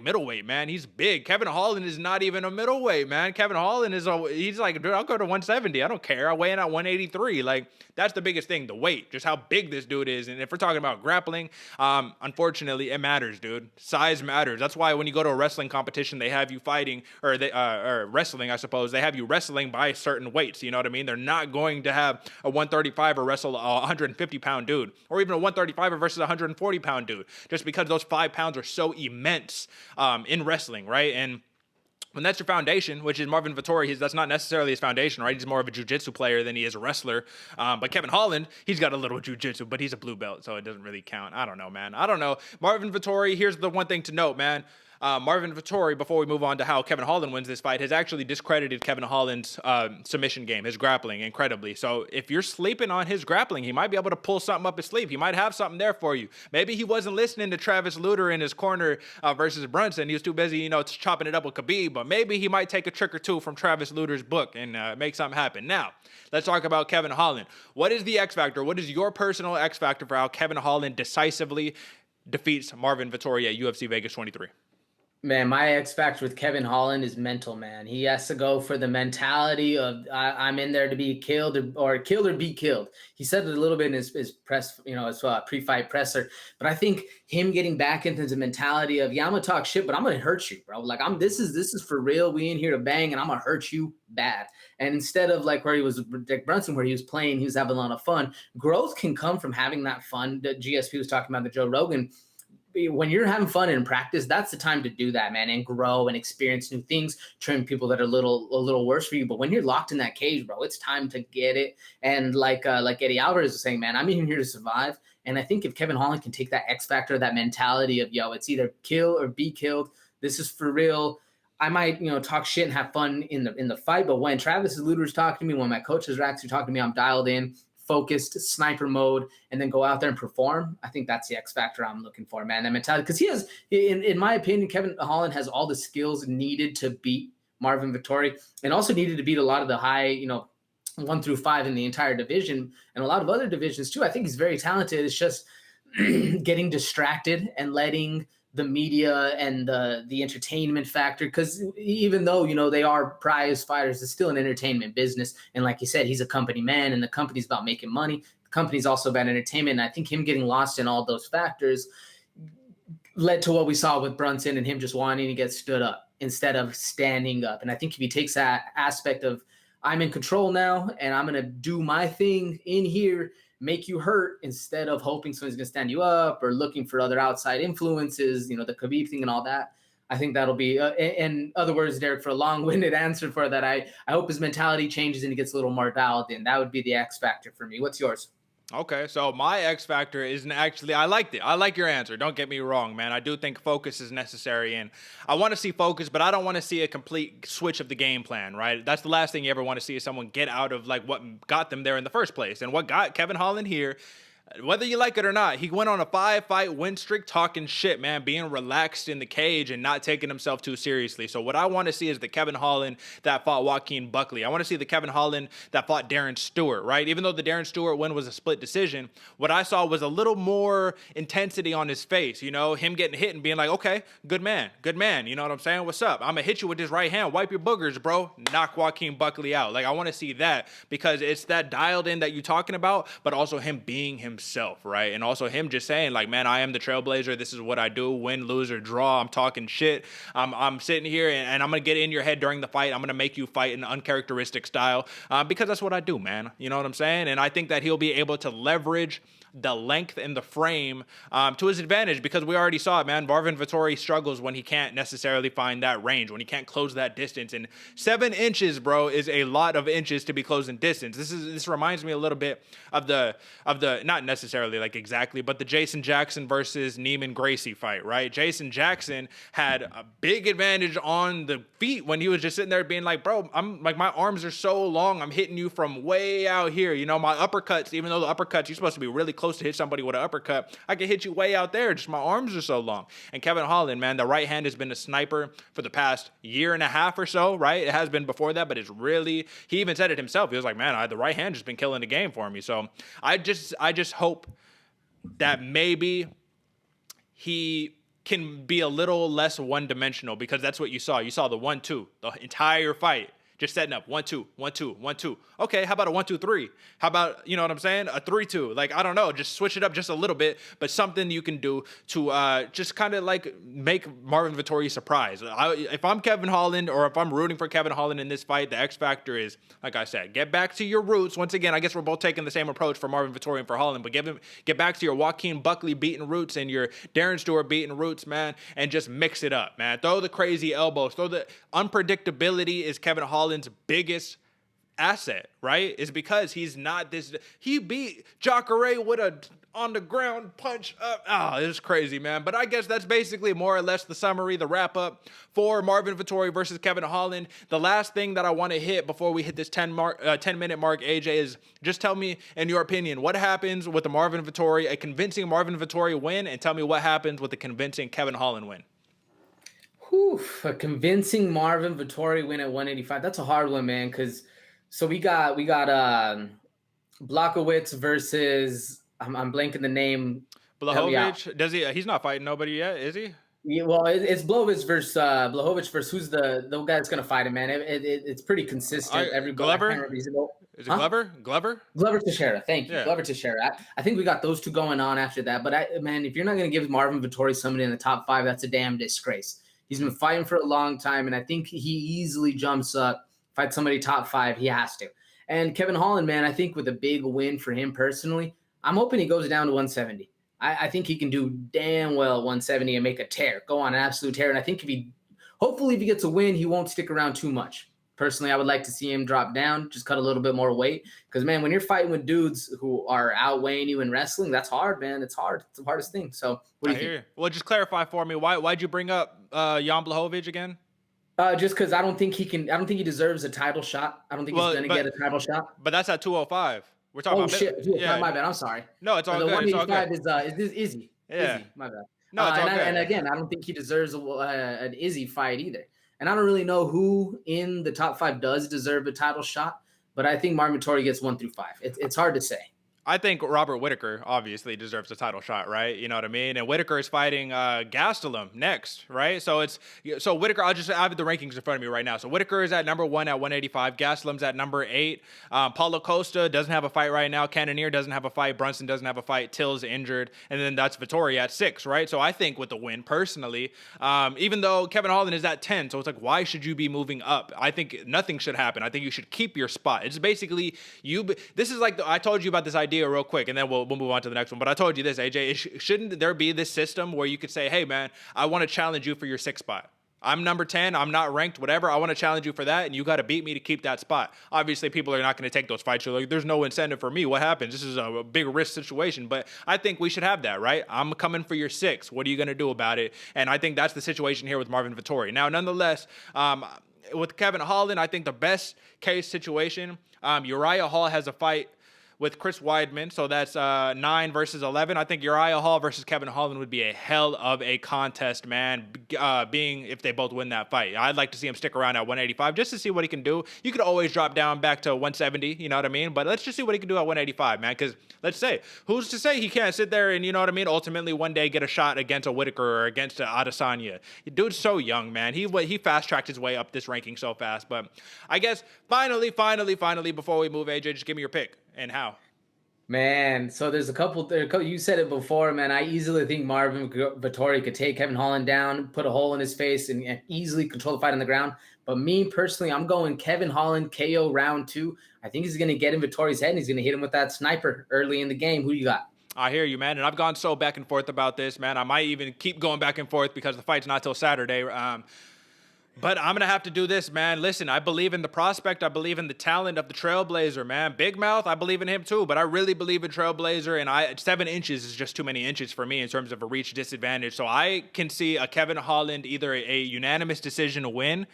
B: middleweight, man. He's big. Kevin Holland is not even a middleweight, man. Kevin Holland he's like, dude, I'll go to 170. I don't care. I'll weigh in at 183. Like, that's the biggest thing, the weight, just how big this dude is. And if we're talking about grappling, unfortunately, it matters, dude. Size matters. That's why when you go to a wrestling competition, they have you fighting, or wrestling, I suppose, they have you wrestling by certain weights. You know what I mean? They're not going to have a 135er wrestle a 150-pound dude, or even a 135er versus a 140-pound dude, just because those 5 pounds are so immense in wrestling, right? And when that's your foundation, which is Marvin Vettori, that's not necessarily his foundation, right? He's more of a jiu-jitsu player than he is a wrestler. But Kevin Holland, he's got a little jiu-jitsu, but he's a blue belt, so it doesn't really count. I don't know, man. I don't know. Marvin Vettori, here's the one thing to note, man. Marvin Vettori, before we move on to how Kevin Holland wins this fight, has actually discredited Kevin Holland's submission game, his grappling, incredibly. So if you're sleeping on his grappling, he might be able to pull something up his sleeve. He might have something there for you. Maybe he wasn't listening to Travis Lutter in his corner versus Brunson. He was too busy, chopping it up with Khabib. But maybe he might take a trick or two from Travis Lutter's book and make something happen. Now, let's talk about Kevin Holland. What is the X factor? What is your personal X factor for how Kevin Holland decisively defeats Marvin Vettori at UFC Vegas 23?
C: Man, my X factor with Kevin Holland is mental, man. He has to go for the mentality of I'm in there to be killed or be killed. He said it a little bit in his press, his pre-fight presser. But I think him getting back into the mentality of, I'm gonna talk shit, but I'm gonna hurt you, bro. Like this is for real. We in here to bang, and I'm gonna hurt you bad. And instead of like where he was with Dick Brunson, where he was playing, he was having a lot of fun. Growth can come from having that fun. The GSP was talking about the Joe Rogan. When you're having fun in practice, that's the time to do that, man, and grow and experience new things, train people that are a little worse for you. But when you're locked in that cage, bro, it's time to get it. And like Eddie Alvarez was saying, man, I'm even here to survive. And I think if Kevin Holland can take that X factor, that mentality of, it's either kill or be killed. This is for real. I might, talk shit and have fun in the fight. But when Travis Lutter is talking to me, when my coaches are actually talking to me, I'm dialed in, focused, sniper mode, and then go out there and perform. I think that's the X factor I'm looking for, man. That mentality, because he has, in my opinion, Kevin Holland has all the skills needed to beat Marvin Vettori, and also needed to beat a lot of the high, 1 through 5 in the entire division, and a lot of other divisions too. I think he's very talented. It's just getting distracted and letting the media and the entertainment factor, because even though, they are prize fighters, it's still an entertainment business. And like you said, he's a company man, and the company's about making money. The company's also about entertainment. And I think him getting lost in all those factors led to what we saw with Brunson and him just wanting to get stood up instead of standing up. And I think if he takes that aspect of, I'm in control now, and I'm going to do my thing in here, make you hurt, instead of hoping someone's going to stand you up or looking for other outside influences, the Khabib thing and all that. I think that'll be, in other words, Derek, for a long-winded answer for that, I hope his mentality changes and he gets a little more dialed in. That would be the X factor for me. What's yours?
B: Okay, so my X factor isn't actually, I liked it. I like your answer. Don't get me wrong, man. I do think focus is necessary, and I want to see focus, but I don't want to see a complete switch of the game plan, right? That's the last thing you ever want to see, is someone get out of like what got them there in the first place. And what got Kevin Holland here, whether you like it or not, he went on a 5-fight win streak talking shit, man, being relaxed in the cage and not taking himself too seriously. So what I want to see is the Kevin Holland that fought Joaquin Buckley. I want to see the Kevin Holland that fought Darren Stewart, right? Even though the Darren Stewart win was a split decision, what I saw was a little more intensity on his face, him getting hit and being like, okay, good man, you know what I'm saying? What's up? I'm going to hit you with this right hand, wipe your boogers, bro, knock Joaquin Buckley out. Like, I want to see that, because it's that dialed in that you're talking about, but also him being himself, right? And also him just saying like, man, I am the trailblazer. This is what I do. Win, lose, or draw. I'm talking shit. I'm sitting here and I'm going to get in your head during the fight. I'm going to make you fight in an uncharacteristic style because that's what I do, man. You know what I'm saying? And I think that he'll be able to leverage the length and the frame to his advantage, because we already saw it, man. Marvin Vettori struggles when he can't necessarily find that range, when he can't close that distance. And 7 inches, bro, is a lot of inches to be closing distance. This reminds me a little bit of the not necessarily like exactly, but the Jason Jackson versus Neiman Gracie fight, right? Jason Jackson had a big advantage on the feet when he was just sitting there being like, bro, I'm like, my arms are so long, I'm hitting you from way out here. My uppercuts, even though the uppercuts, you're supposed to be really close to hit somebody with an uppercut, I can hit you way out there, just my arms are so long. And Kevin Holland, man, the right hand has been a sniper for the past year and a half or so, right? It has been before that, but it's really, he even said it himself. He was like, man, the right hand just been killing the game for me. So I just hope that maybe he can be a little less one-dimensional, because that's what you saw. You saw the 1-2, the entire fight. Just setting up 1-2, 1-2, 1-2. Okay, how about a 1-2-3? How about, you know what I'm saying? A 3-2. Like, I don't know, just switch it up just a little bit, but something you can do to just kind of like make Marvin Vettori surprise. If I'm Kevin Holland, or if I'm rooting for Kevin Holland in this fight, the X factor is, like I said, get back to your roots. Once again, I guess we're both taking the same approach for Marvin Vettori and for Holland, but get back to your Joaquin Buckley beating roots and your Darren Stewart beating roots, man, and just mix it up, man. Throw the crazy elbows, throw the unpredictability is Kevin Holland's biggest asset, right? Is because he's not this. He beat Jacare with a on the ground punch up. It's crazy, man. But I guess that's basically more or less the summary, the wrap up for Marvin Vettori versus Kevin Holland. The last thing that I want to hit before we hit this 10-minute mark, AJ, is just tell me, in your opinion, what happens with the Marvin Vettori, a convincing Marvin Vettori win, and tell me what happens with the convincing Kevin Holland win.
C: A convincing Marvin Vettori win at 185. That's a hard one, man. Because we got Blachowicz versus I'm blanking the name.
B: Blachowicz. Does he? He's not fighting nobody yet, is he?
C: Yeah, well, it's Blachowicz versus who's the guy that's gonna fight him, man. It's pretty consistent.
B: Glover. Is it Glover?
C: Glover Teixeira. Thank you, Glover Teixeira. I think we got those two going on after that. But man, if you're not gonna give Marvin Vettori somebody in the top 5, that's a damn disgrace. He's been fighting for a long time, and I think he easily jumps up, fights somebody top 5. He has to. And Kevin Holland, man, I think with a big win for him personally, I'm hoping he goes down to 170. I think he can do damn well at 170 and make a tear, go on an absolute tear. And I think hopefully if he gets a win, he won't stick around too much. Personally, I would like to see him drop down, just cut a little bit more weight. Because, man, when you're fighting with dudes who are outweighing you in wrestling, that's hard, man. It's hard. It's the hardest thing. So, what do you think?
B: Well, just clarify for me. Why'd you bring up Jan Blachowicz again?
C: Just because I don't think he deserves a title shot. I don't think he's going to get a title shot.
B: But that's at 205. We're talking about
C: shit. Yeah. My bad. I'm sorry.
B: No, it's all
C: good.
B: The
C: 185 is Izzy.
B: Yeah.
C: Izzy. My bad.
B: No, it's all good.
C: And again, I don't think he deserves an Izzy fight either. And I don't really know who in the top 5 does deserve a title shot, but I think Marvin Vettori gets 1 through 5. It's hard to say.
B: I think Robert Whittaker obviously deserves a title shot, right? You know what I mean? And Whittaker is fighting Gastelum next, right? So Whittaker, I have the rankings in front of me right now. So Whittaker is at number 1 at 185. Gastelum's at number 8. Paulo Costa doesn't have a fight right now. Cannonier doesn't have a fight. Brunson doesn't have a fight. Till's injured. And then that's Vettori at 6, right? So I think with the win, personally, even though Kevin Holland is at 10, so it's like, why should you be moving up? I think nothing should happen. I think you should keep your spot. It's basically this is like, I told you about this idea real quick, and then we'll move on to the next one. But I told you this, AJ, shouldn't there be this system where you could say, hey, man, I want to challenge you for your 6th spot. I'm number 10. I'm not ranked, whatever. I want to challenge you for that, and you got to beat me to keep that spot. Obviously, people are not going to take those fights. You're like, there's no incentive for me. What happens? This is a big risk situation. But I think we should have that, right? I'm coming for your 6. What are you going to do about it? And I think that's the situation here with Marvin Vettori. Now, nonetheless, with Kevin Holland, I think the best case situation, Uriah Hall has a fight with Chris Weidman, so that's 9 versus 11. I think Uriah Hall versus Kevin Holland would be a hell of a contest, man, being if they both win that fight. I'd like to see him stick around at 185 just to see what he can do. You could always drop down back to 170, you know what I mean? But let's just see what he can do at 185, man, because let's say, who's to say he can't sit there and, you know what I mean, ultimately one day get a shot against a Whittaker or against a Adesanya. Dude's so young, man. He fast-tracked his way up this ranking so fast. But I guess finally, before we move, AJ, just give me your pick. And how?
C: Man, so there's a couple. You said it before, man. I easily think Marvin Vettori could take Kevin Holland down, put a hole in his face, and easily control the fight on the ground. But me personally, I'm going Kevin Holland KO round 2. I think he's going to get in Vettori's head, and he's going to hit him with that sniper early in the game. Who you got?
B: I hear you, man. And I've gone so back and forth about this, man. I might even keep going back and forth because the fight's not till Saturday. But I'm going to have to do this, man. Listen, I believe in the prospect. I believe in the talent of the Trailblazer, man. Big Mouth, I believe in him too. But I really believe in Trailblazer. And 7 inches is just too many inches for me in terms of a reach disadvantage. So I can see a Kevin Holland either a unanimous decision win,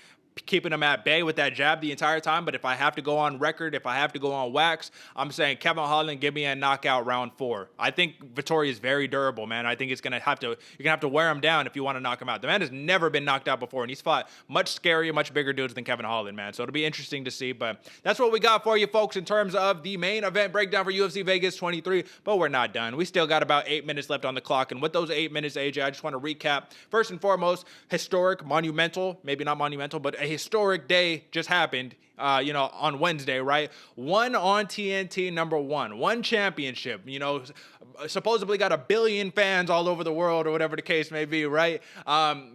B: keeping him at bay with that jab the entire time. But if I have to go on record, if I have to go on wax, I'm saying Kevin Holland, give me a knockout round 4. I think Vettori is very durable, man. I think you're gonna have to wear him down if you want to knock him out. The man has never been knocked out before, and he's fought much scarier, much bigger dudes than Kevin Holland, man. So it'll be interesting to see. But that's what we got for you, folks, in terms of the main event breakdown for UFC Vegas 23. But we're not done. We still got about 8 minutes left on the clock. And with those 8 minutes, AJ, I just want to recap. First and foremost, historic, monumental, maybe not monumental, but a historic day just happened. On Wednesday, right? One on TNT, number one championship, supposedly got 1 billion fans all over the world or whatever the case may be, right?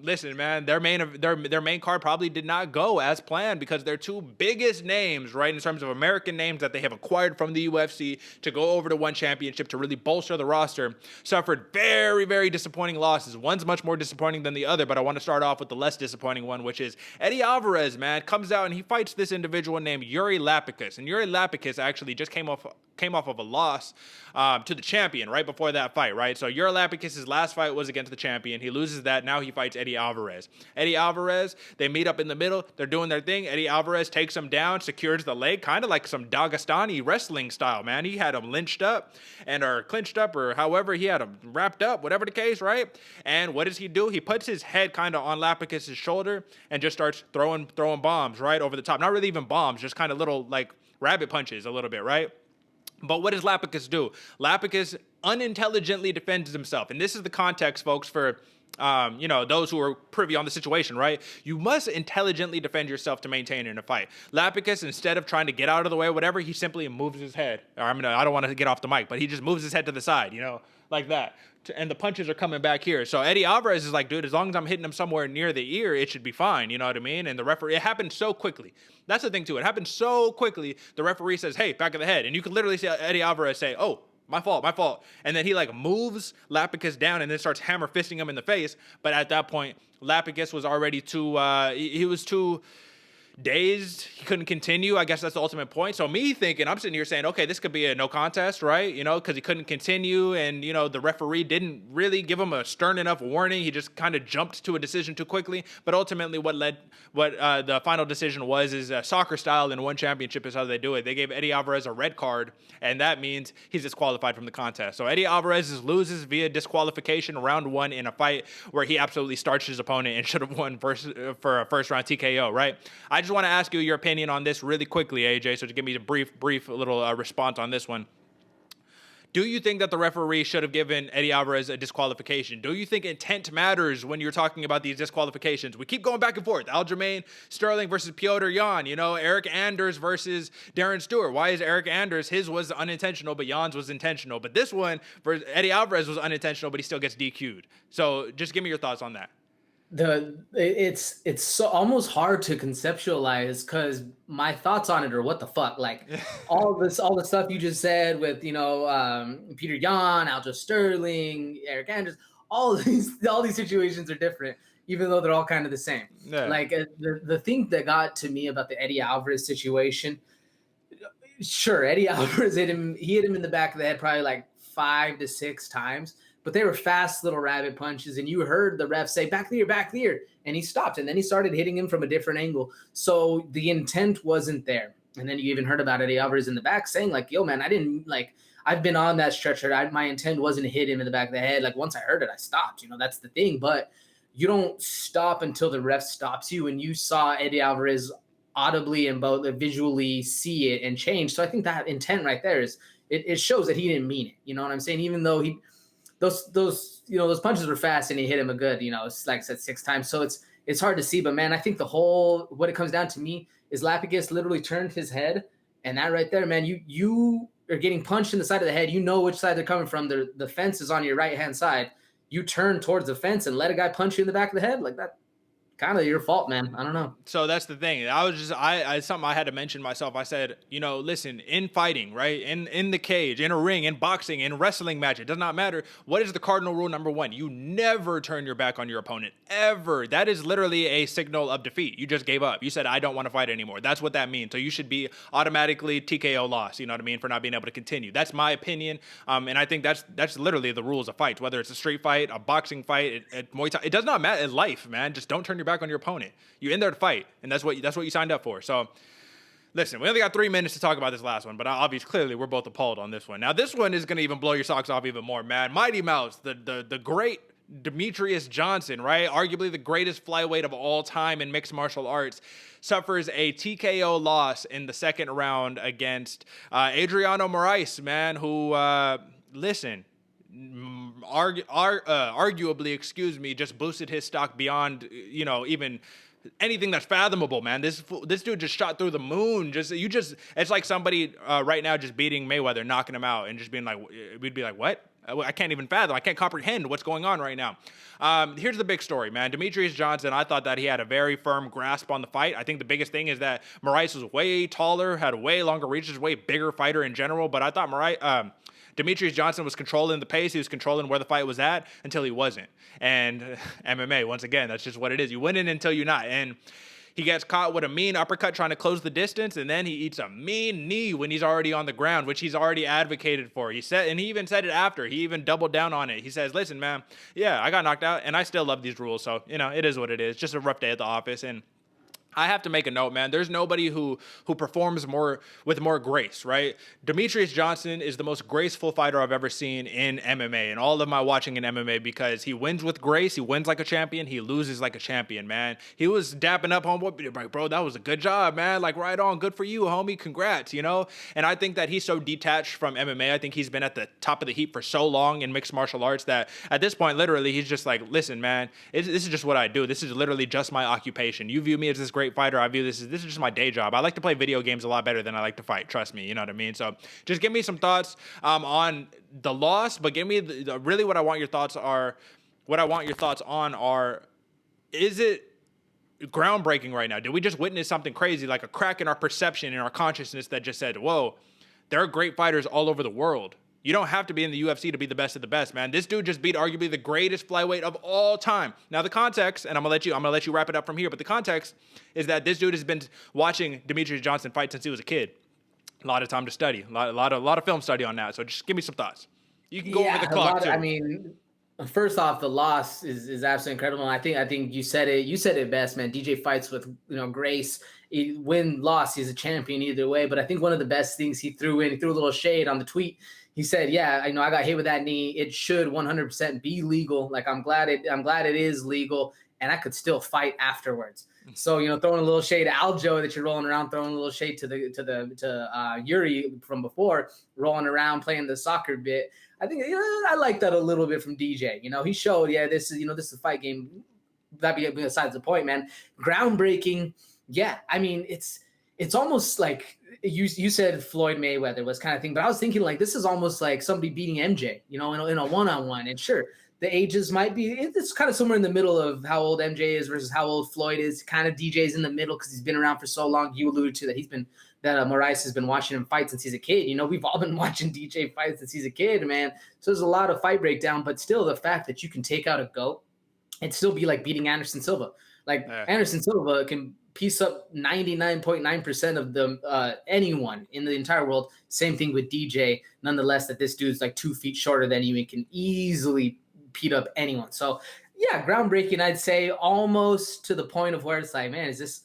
B: Listen, man, their main card probably did not go as planned because their two biggest names, right, in terms of American names that they have acquired from the UFC to go over to one championship to really bolster the roster, suffered very, very disappointing losses. One's much more disappointing than the other, but I want to start off with the less disappointing one, which is Eddie Alvarez, man, comes out and he fights this individual named Iuri Lapicus. And Iuri Lapicus actually just came off of a loss to the champion right before that fight, right? So Iuri Lapicus' last fight was against the champion. He loses that. Now he fights Eddie Alvarez. Eddie Alvarez, they meet up in the middle. They're doing their thing. Eddie Alvarez takes him down, secures the leg, kind of like some Dagestani wrestling style, man. He had him clinched up, or however he had him wrapped up, whatever the case, right? And what does he do? He puts his head kind of on Lapicus' shoulder and just starts throwing bombs right over the top. Not really even bombs, just kind of little like rabbit punches a little bit, right? But what does Lapicus do? Lapicus unintelligently defends himself. And this is the context, folks, for those who are privy on the situation, right? You must intelligently defend yourself to maintain in a fight. Lapicus, instead of trying to get out of the way or whatever, he simply moves his head. I don't want to get off the mic, but he just moves his head to the side, like that. And the punches are coming back here. So Eddie Alvarez is like, dude, as long as I'm hitting him somewhere near the ear, it should be fine. You know what I mean? And the referee, it happened so quickly. That's the thing too. It happened so quickly. The referee says, hey, back of the head. And you could literally see Eddie Alvarez say, oh, my fault. And then he like moves Lapicus down and then starts hammer fisting him in the face. But at that point, Lapicus was already he was too dazed. He couldn't continue. I guess that's the ultimate point. So me thinking, I'm sitting here saying, okay, this could be a no contest, right? Because he couldn't continue, and the referee didn't really give him a stern enough warning. He just kind of jumped to a decision too quickly. But ultimately, what the final decision was is soccer style in one championship is how they do it. They gave Eddie Alvarez a red card, and that means he's disqualified from the contest. So Eddie Alvarez loses via disqualification round 1 in a fight where he absolutely starched his opponent and should have won for a first round TKO, right? I just want to ask you your opinion on this really quickly, AJ, so to give me a brief little response on this one. Do you think that the referee should have given Eddie Alvarez a disqualification? Do you think intent matters when you're talking about these disqualifications? We keep going back and forth. Aljamain Sterling versus Piotr Jan, Eric Anders versus Darren Stewart. Why is Eric Anders, his was unintentional, but Jan's was intentional? But this one, for Eddie Alvarez, was unintentional, but he still gets DQ'd. So just give me your thoughts on that.
C: It's so almost hard to conceptualize because my thoughts on it are what the fuck, like all the stuff you just said with Peter Yan, Aljamain Sterling, Eric Anders, all these situations are different, even though they're all kind of the same. Yeah. Like the thing that got to me about the Eddie Alvarez situation, sure, Eddie Alvarez hit him in the back of the head probably like 5 to 6 times. But they were fast little rabbit punches, and you heard the ref say, back the ear, and he stopped, and then he started hitting him from a different angle. So the intent wasn't there. And then you even heard about Eddie Alvarez in the back saying, like, yo, man, I've been on that stretcher. My intent wasn't to hit him in the back of the head. Like, once I heard it, I stopped. That's the thing. But you don't stop until the ref stops you, and you saw Eddie Alvarez audibly and both visually see it and change. So I think that intent right there it shows that he didn't mean it. You know what I'm saying? Even though those punches were fast and he hit him a good, it's like I said, 6 times. So it's hard to see, but man, I think what it comes down to me is Lapicus literally turned his head, and that right there, man, you are getting punched in the side of the head. You know which side they're coming from. The fence is on your right hand side. You turn towards the fence and let a guy punch you in the back of the head like that. Kind of your fault, man. I don't know.
B: So that's the thing. I something I had to mention myself. I said, listen, in fighting, right? In the cage, in a ring, in boxing, in wrestling match, it does not matter. What is the cardinal rule number 1? You never turn your back on your opponent, ever. That is literally a signal of defeat. You just gave up. You said, I don't want to fight anymore. That's what that means. So you should be automatically TKO lost, you know what I mean, for not being able to continue. That's my opinion. And I think that's literally the rules of fights, whether it's a street fight, a boxing fight, Muay Thai. It does not matter. It's life, man. Just don't turn your back on your opponent. You're in there to fight, and that's what you signed up for. So listen, we only got 3 minutes to talk about this last one, but obviously clearly we're both appalled on this one. Now this one is going to even blow your socks off even more, man. Mighty Mouse, the great Demetrious Johnson, right? Arguably the greatest flyweight of all time in mixed martial arts, suffers a TKO loss in the second round against Adriano Moraes, man, who arguably, just boosted his stock beyond, even anything that's fathomable, man. This dude just shot through the moon. It's like somebody right now just beating Mayweather, knocking him out, and just being like, we'd be like, what? I can't even fathom. I can't comprehend what's going on right now. Here's the big story, man. Demetrious Johnson, I thought that he had a very firm grasp on the fight. I think the biggest thing is that Moraes was way taller, had way longer reaches, way bigger fighter in general. But I thought Demetrious Johnson was controlling the pace. He was controlling where the fight was at until he wasn't. And MMA, once again, that's just what it is. You win it until you're not. And he gets caught with a mean uppercut trying to close the distance, and then he eats a mean knee when he's already on the ground, which he's already advocated for. He even said it after. He even doubled down on it. He says, listen, man, yeah, I got knocked out, and I still love these rules. So, it is what it is. Just a rough day at the office. And I have to make a note, man. There's nobody who performs with more grace, right? Demetrious Johnson is the most graceful fighter I've ever seen in MMA, and all of my watching in MMA, because he wins with grace. He wins like a champion. He loses like a champion, man. He was dapping up homeboy, like, bro, that was a good job, man. Like, right on, good for you, homie. Congrats, And I think that he's so detached from MMA. I think he's been at the top of the heap for so long in mixed martial arts that at this point, literally, he's just like, listen, man, this is just what I do. This is literally just my occupation. You view me as this great fighter. I view this is just my day job. I like to play video games a lot better than I like to fight. Trust me, you know what I mean? So just give me some thoughts on the loss, but give me really what I want your thoughts are. What I want your thoughts on are, is it groundbreaking right now? Did we just witness something crazy, like a crack in our perception, in our consciousness that just said, whoa, there are great fighters all over the world. You don't have to be in the UFC to be the best of the best, man. This dude just beat arguably the greatest flyweight of all time. Now the context, and I'm gonna let you wrap it up from here, but the context is that this dude has been watching Demetrious Johnson fight since he was a kid. A lot of time to study, a lot of film study on that. So just give me some thoughts. You can go over the clock too.
C: I mean, first off, the loss is absolutely incredible. And I think you said it best, man. DJ fights with grace. Win, loss, he's a champion either way. But I think one of the best things he threw a little shade on the tweet. He said, yeah, I got hit with that knee. It should 100% be legal. Like, I'm glad it is legal, and I could still fight afterwards. So, throwing a little shade to Aljo that you're rolling around, throwing a little shade to Iuri from before, rolling around, playing the soccer bit. I think I like that a little bit from DJ. He showed, this is a fight game. That be besides the point, man. Groundbreaking. Yeah, I mean, it's almost like you said Floyd Mayweather was kind of thing, but I was thinking like this is almost like somebody beating MJ, in a one-on-one. And sure, the ages might be, it's kind of somewhere in the middle of how old MJ is versus how old Floyd is. Kind of DJ's in the middle because he's been around for so long. You alluded to that Moraes has been watching him fight since he's a kid. We've all been watching DJ fight since he's a kid, man. So there's a lot of fight breakdown, but still the fact that you can take out a GOAT and still be like beating Anderson Silva. Anderson Silva can piece up 99.9% of the anyone in the entire world. Same thing with DJ. Nonetheless, that this dude's like 2 feet shorter than you and can easily beat up anyone. So yeah, groundbreaking. I'd say almost to the point of where it's like, man, is this?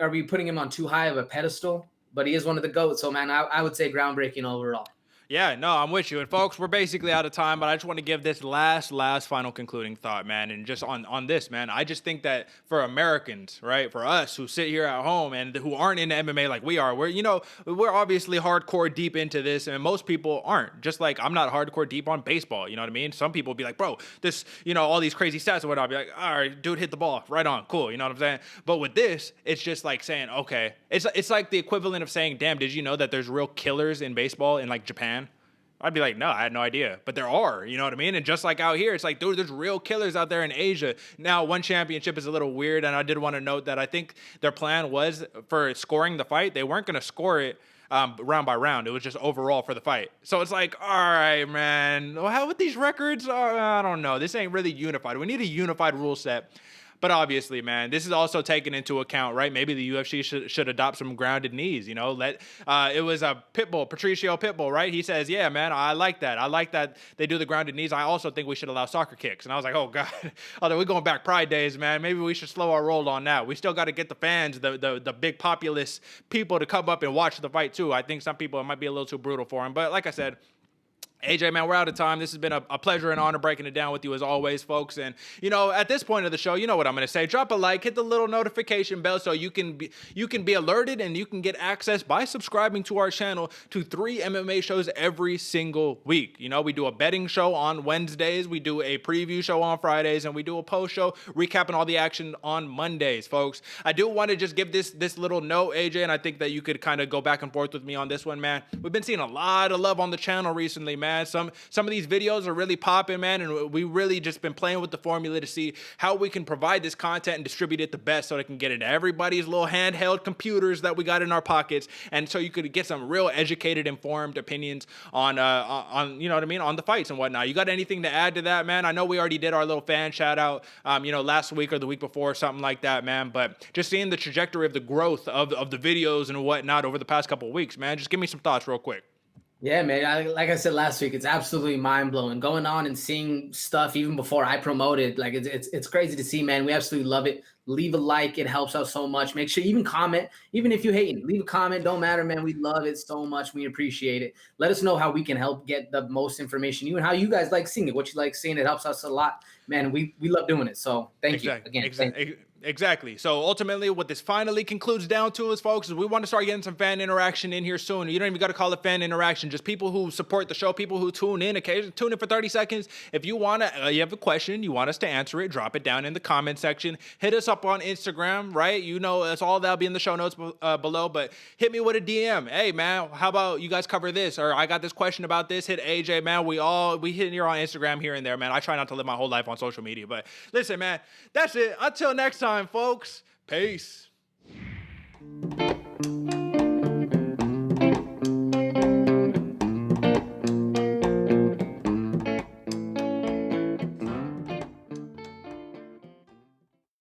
C: Are we putting him on too high of a pedestal? But he is one of the GOATs. So man, I would say groundbreaking overall.
B: Yeah, no, I'm with you. And folks, we're basically out of time, but I just want to give this last final concluding thought, man. And just on this, man, I just think that for Americans, right, for us who sit here at home and who aren't into MMA like we are, we're obviously hardcore deep into this, and most people aren't. Just like I'm not hardcore deep on baseball, you know what I mean? Some people be like, bro, this, all these crazy stats and whatnot. I'll be like, all right, dude, hit the ball, right on, cool, you know what I'm saying? But with this, it's just like saying, okay, it's like the equivalent of saying, damn, did you know that there's real killers in baseball in like Japan? I'd be like, no, I had no idea. But there are, you know what I mean? And just like out here, it's like, dude, there's real killers out there in Asia. Now, one championship is a little weird, and I did want to note that I think their plan was for scoring the fight. They weren't going to score it round by round. It was just overall for the fight. So it's like, all right, man, how with these records? I don't know. This ain't really unified. We need a unified rule set. But obviously, man, this is also taken into account, right? Maybe the UFC should adopt some grounded knees, it was a Pitbull, Patricio Pitbull, right? He says, yeah, man, I like that. I like that they do the grounded knees. I also think we should allow soccer kicks. And I was like, oh, God, although we're going back Pride days, man. Maybe we should slow our roll on that. We still got to get the fans, the big populous people to come up and watch the fight, too. I think some people, it might be a little too brutal for them. But like I said, AJ, man, we're out of time. This has been a pleasure and honor breaking it down with you as always, folks. And, you know, at this point of the show, you know what I'm going to say. Drop a like, hit the little notification bell so you can be alerted and you can get access by subscribing to our channel to 3 MMA shows every single week. You know, we do a betting show on Wednesdays, we do a preview show on Fridays, and we do a post show recapping all the action on Mondays, folks. I do want to just give this little note, AJ, and I think that you could kind of go back and forth with me on this one, man. We've been seeing a lot of love on the channel recently, man. Some of these videos are really popping, man, and we really just been playing with the formula to see how we can provide this content and distribute it the best so they can get into everybody's little handheld computers that we got in our pockets, and so you could get some real educated, informed opinions on you know what I mean, on the fights and whatnot. You got anything to add to that, man? I know we already did our little fan shout out, you know, last week or the week before or something like that, man, but just seeing the trajectory of the growth of the videos and whatnot over the past couple of weeks, man, just give me some thoughts real quick.
C: Yeah, man. Like I said last week, it's absolutely mind blowing. Going on and seeing stuff even before I promoted, like it's crazy to see, man. We absolutely love it. Leave a like; it helps out so much. Make sure even comment, even if you hate, leave a comment. Don't matter, man. We love it so much. We appreciate it. Let us know how we can help get the most information. You and how you guys like seeing it, what you like seeing. It helps us a lot, man. We love doing it. So thank you again.
B: Exactly. So ultimately, what this finally concludes down to is, folks, is we want to start getting some fan interaction in here soon. You don't even got to call it fan interaction. Just people who support the show, people who tune in occasionally, tune in for 30 seconds. If you want to, you have a question, you want us to answer it, drop it down in the comment section. Hit us up on Instagram, right? You know, that's all that'll be in the show notes below. But hit me with a DM. Hey, man, how about you guys cover this? Or I got this question about this. Hit AJ, man. We hit here on Instagram here and there, man. I try not to live my whole life on social media. But listen, man, that's it. Until next time, folks. Peace.